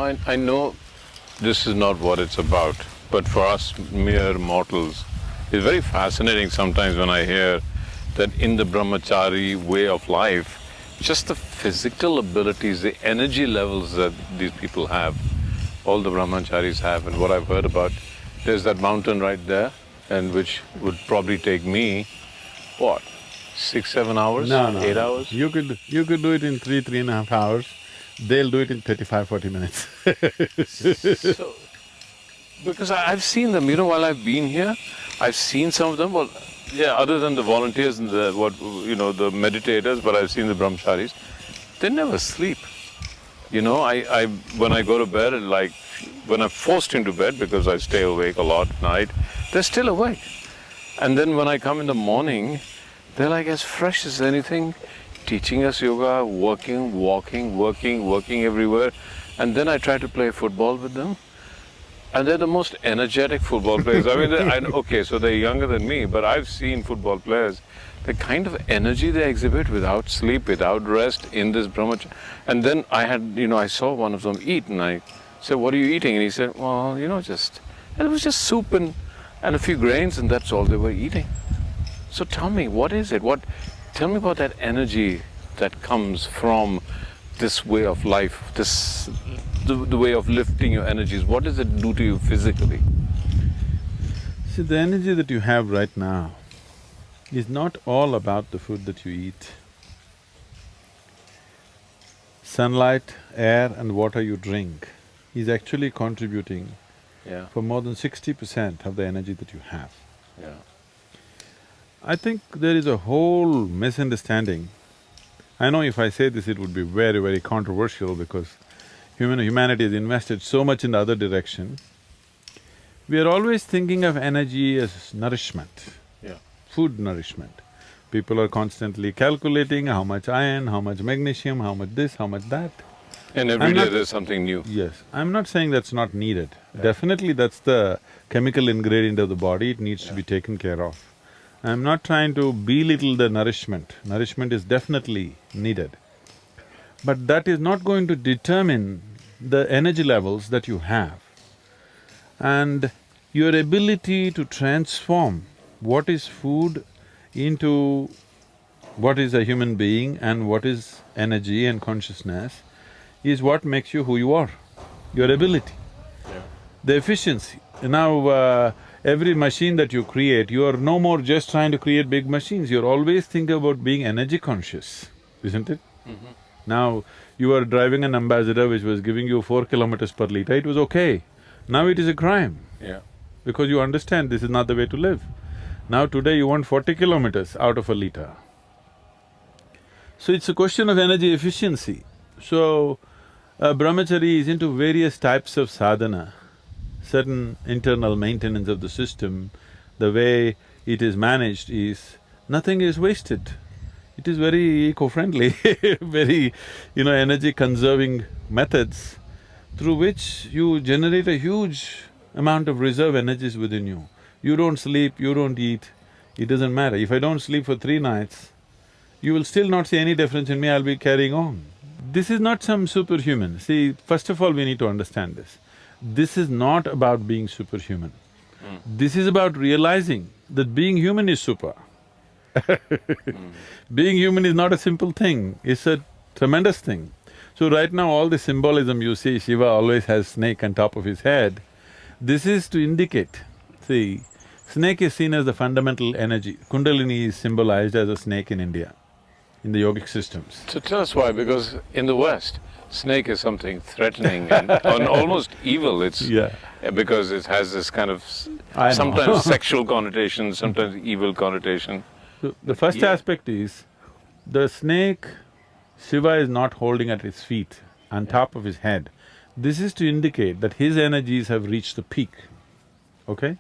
I know this is not what it's about, but for us mere mortals, it's very fascinating sometimes when I hear that in the Brahmachari way of life, just the physical abilities, the energy levels that these people have, all the Brahmacharis have, and what I've heard about, there's that mountain right there, and which would probably take me, what, 6-7 hours? No. 8 hours? You could do it in 3.5 hours. They'll do it in 35-40 minutes. So, because I've seen them, while I've been here, I've seen some of them, well, yeah, other than the volunteers and the the meditators, but I've seen the Brahmacharis, they never sleep. When I go to bed, when I'm forced into bed because I stay awake a lot at night, they're still awake. And then when I come in the morning, they're like as fresh as anything, teaching us yoga, working, walking, working everywhere. And then I try to play football with them. And they're the most energetic football players. I mean, okay, so they're younger than me, but I've seen football players, the kind of energy they exhibit without sleep, without rest in this Brahmacharya. And then I saw one of them eat, and I said, "What are you eating?" And he said, "Well, and it was just soup and a few grains, and that's all they were eating." So tell me, what is it? Tell me about that energy that comes from this way of life, the way of lifting your energies. What does it do to you physically? See, the energy that you have right now is not all about the food that you eat. Sunlight, air and water you drink is actually contributing for more than 60% of the energy that you have. Yeah. I think there is a whole misunderstanding. I know if I say this it would be very, very controversial because humanity has invested so much in the other direction. We are always thinking of energy as nourishment, food nourishment. People are constantly calculating how much iron, how much magnesium, how much this, how much that. And every day there's something new. Yes, I'm not saying that's not needed. Definitely that's the chemical ingredient of the body, it needs to be taken care of. I'm not trying to belittle the nourishment. Nourishment is definitely needed. But that is not going to determine the energy levels that you have. And your ability to transform what is food into what is a human being and what is energy and consciousness is what makes you who you are, your ability, the efficiency. Now, every machine that you create, you are no more just trying to create big machines, you're always thinking about being energy conscious, isn't it? Now, you are driving an Ambassador which was giving you 4 kilometers per liter, it was okay. Now it is a crime. Because you understand this is not the way to live. Now today you want 40 kilometers out of a liter. So it's a question of energy efficiency. So, Brahmachari is into various types of sadhana, certain internal maintenance of the system. The way it is managed is, nothing is wasted. It is very eco-friendly, very, energy-conserving methods through which you generate a huge amount of reserve energies within you. You don't sleep, you don't eat, it doesn't matter. If I don't sleep for 3 nights, you will still not see any difference in me, I'll be carrying on. This is not some superhuman. See, first of all we need to understand this. This is not about being superhuman. This is about realizing that being human is super. Being human is not a simple thing, it's a tremendous thing. So right now all the symbolism you see, Shiva always has snake on top of his head, this is to indicate, see, snake is seen as the fundamental energy. Kundalini is symbolized as a snake in India, in the yogic systems. So tell us why, because in the West, snake is something threatening and almost evil. It's because it has this kind of sometimes sexual connotation, sometimes evil connotation. So the first aspect is, the snake, Shiva is not holding at his feet, on top of his head. This is to indicate that his energies have reached the peak, okay?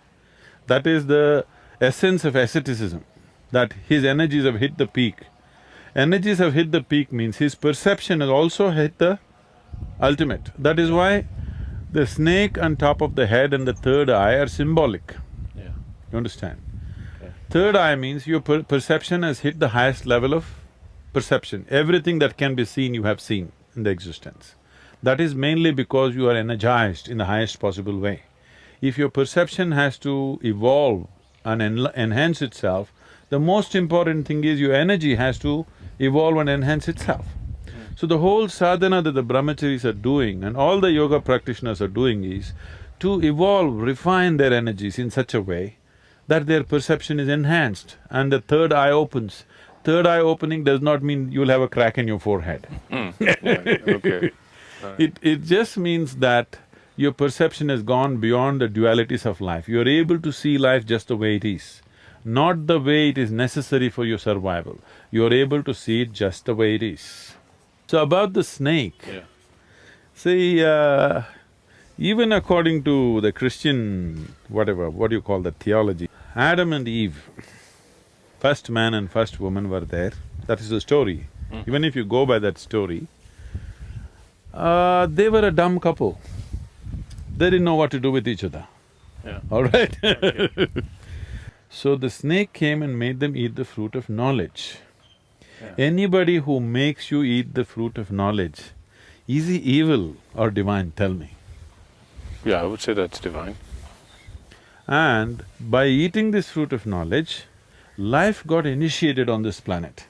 That is the essence of asceticism, that his energies have hit the peak. Energies have hit the peak means his perception has also hit the ultimate. That is why the snake on top of the head and the third eye are symbolic. You understand? Third eye means your perception has hit the highest level of perception. Everything that can be seen, you have seen in the existence. That is mainly because you are energized in the highest possible way. If your perception has to evolve and enhance itself, the most important thing is your energy has to evolve and enhance itself. So the whole sadhana that the brahmacharis are doing and all the yoga practitioners are doing is to evolve, refine their energies in such a way that their perception is enhanced and the third eye opens. Third eye opening does not mean you'll have a crack in your forehead. Right, okay. It just means that your perception has gone beyond the dualities of life. You're able to see life just the way it is, not the way it is necessary for your survival. You're able to see it just the way it is. So about the snake, see, even according to the Christian what do you call that, theology, Adam and Eve, first man and first woman were there, that is the story. Even if you go by that story, they were a dumb couple. They didn't know what to do with each other. All right? Okay. So the snake came and made them eat the fruit of knowledge. Anybody who makes you eat the fruit of knowledge, is he evil or divine, tell me? Yeah, I would say that's divine. And by eating this fruit of knowledge, life got initiated on this planet.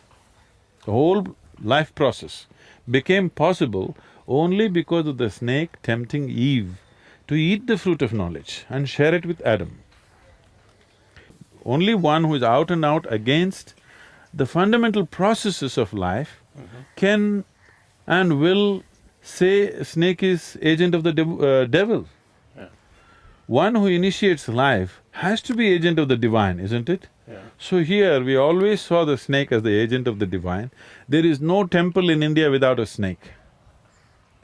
The whole life process became possible only because of the snake tempting Eve to eat the fruit of knowledge and share it with Adam. Only one who is out and out against the fundamental processes of life can and will say snake is agent of the devil. One who initiates life has to be agent of the divine, isn't it? So here we always saw the snake as the agent of the divine. There is no temple in India without a snake.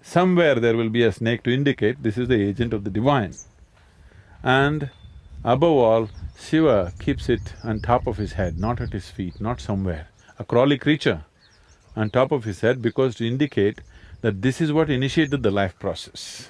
Somewhere there will be a snake to indicate this is the agent of the divine. And above all, Shiva keeps it on top of his head, not at his feet, not somewhere. A crawly creature on top of his head because to indicate that this is what initiated the life process.